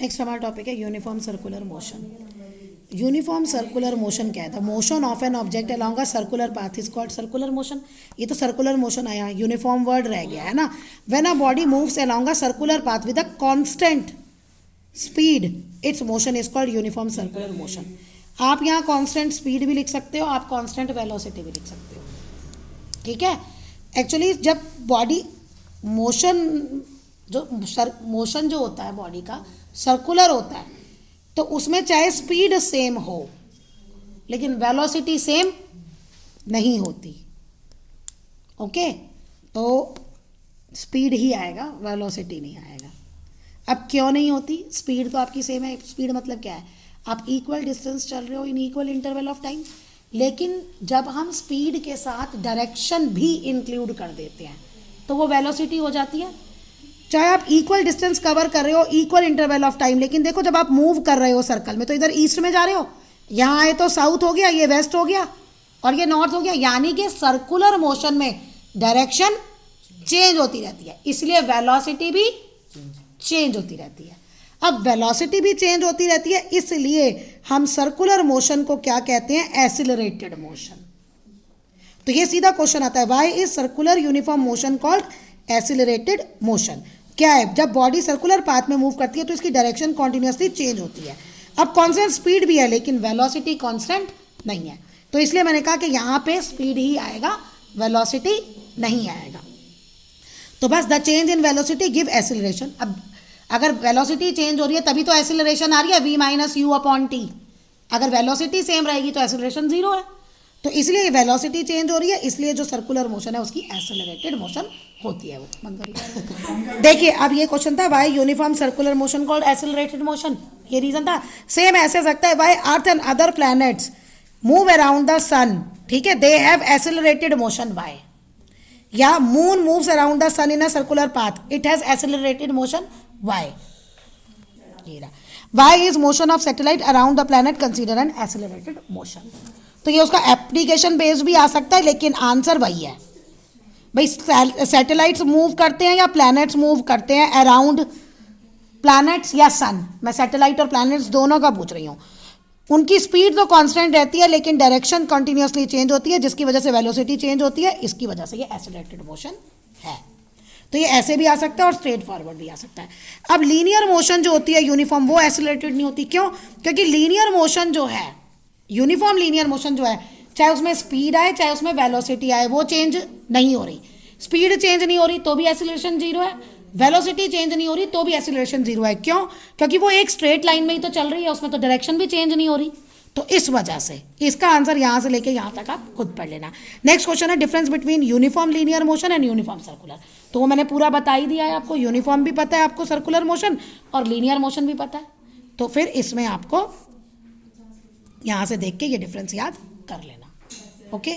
Next हमारा topic है uniform circular motion. Uniform circular motion क्या है? The motion of an object along a circular path is called circular motion. ये तो circular motion आया, uniform word रह गया है ना। When a body moves along a circular path with a constant speed it's motion is called uniform circular motion. आप यहाँ constant speed भी लिख सकते हो, आप कांस्टेंट वेलोसिटी भी लिख सकते हो, ठीक है। एक्चुअली जब बॉडी मोशन जो होता है बॉडी का सर्कुलर होता है, तो उसमें चाहे स्पीड सेम हो लेकिन वेलोसिटी सेम नहीं होती। ओके, तो स्पीड ही आएगा, वेलोसिटी नहीं आएगा। अब क्यों नहीं होती? स्पीड तो आपकी सेम है। स्पीड मतलब क्या है? आप इक्वल डिस्टेंस चल रहे हो in equal interval of time, लेकिन जब हम स्पीड के साथ डायरेक्शन भी इंक्लूड कर देते हैं तो वो वेलोसिटी हो जाती है। चाहे आप इक्वल डिस्टेंस कवर कर रहे हो इक्वल इंटरवल ऑफ टाइम, लेकिन देखो जब आप मूव कर रहे हो सर्कल में तो इधर ईस्ट में जा रहे हो, यहाँ आए तो साउथ हो गया, ये वेस्ट हो गया और ये नॉर्थ हो गया, यानी कि सर्कुलर मोशन में डायरेक्शन चेंज होती रहती है, इसलिए वेलोसिटी भी चेंज होती रहती है। अब वेलोसिटी भी चेंज होती रहती है, इसलिए हम सर्कुलर मोशन को क्या कहते हैं? Accelerated motion. तो ये सीधा क्वेश्चन आता है, why is circular uniform motion called accelerated motion? क्या है? जब बॉडी सर्कुलर पाथ में मूव करती है तो इसकी डायरेक्शन कॉन्टिन्यूसली चेंज होती है। अब कांस्टेंट स्पीड भी है लेकिन वेलोसिटी कांस्टेंट नहीं है, तो इसलिए मैंने कहा कि यहाँ पे स्पीड ही आएगा, वेलोसिटी नहीं आएगा। तो बस the change in velocity give acceleration. अब अगर वेलोसिटी चेंज हो रही है तभी तो एक्सीलरेशन आ रही है, v minus you upon T. अगर वेलोसिटी सेम रहेगी तो एक्सीलरेशन जीरो है, तो इसलिए वेलोसिटी चेंज हो रही है, इसलिए जो सर्कुलर मोशन है उसकी एक्सेलरेटेड मोशन होती है। वो देखिए, अब ये क्वेश्चन था why uniform circular motion called accelerated motion, ये रीजन था। सेम ऐसे सकता है why earth and other planets move around the sun, ठीक है, they have accelerated motion, why? या moon moves around the sun in a circular path, it has accelerated motion, why? Why is motion of satellite around the planet consider an accelerated motion? तो ये उसका application based भी आ सकता है, लेकिन answer वही है भाई। सैटेलाइट्स मूव करते हैं या प्लैनेट्स मूव करते हैं अराउंड प्लैनेट्स या सन? मैं सैटेलाइट और प्लैनेट्स दोनों का पूछ रही हूँ। उनकी स्पीड तो कांस्टेंट रहती है लेकिन डायरेक्शन कंटिन्यूसली चेंज होती है, जिसकी वजह से वेलोसिटी चेंज होती है, इसकी वजह से ये एक्सेलरेटेड मोशन है। तो ये ऐसे भी आ सकता है और स्ट्रेट फॉरवर्ड भी आ सकता है। अब लीनियर मोशन जो होती है यूनिफॉर्म, वो एक्सेलरेटेड नहीं होती। क्यों? क्योंकि लीनियर मोशन जो है, यूनिफॉर्म लीनियर मोशन जो है, चाहे उसमें स्पीड आए चाहे उसमें वेलोसिटी आए, वो चेंज नहीं हो रही। स्पीड चेंज नहीं हो रही तो भी एक्सीलरेशन जीरो है, वेलोसिटी चेंज नहीं हो रही तो भी एक्सीलरेशन जीरो है। क्यों? क्योंकि वो एक स्ट्रेट लाइन में ही तो चल रही है, उसमें तो डायरेक्शन भी चेंज नहीं हो रही। तो इस वजह से इसका आंसर यहाँ से लेके यहाँ तक आप खुद पढ़ लेना। नेक्स्ट क्वेश्चन है difference between uniform linear motion and uniform circular. तो वो मैंने पूरा बता ही दिया है आपको, यूनिफॉर्म भी पता है आपको सर्कुलर मोशन और लीनियर मोशन भी पता है। तो फिर इसमें आपको यहाँ से देख के ये डिफरेंस याद कर लेना। ओके।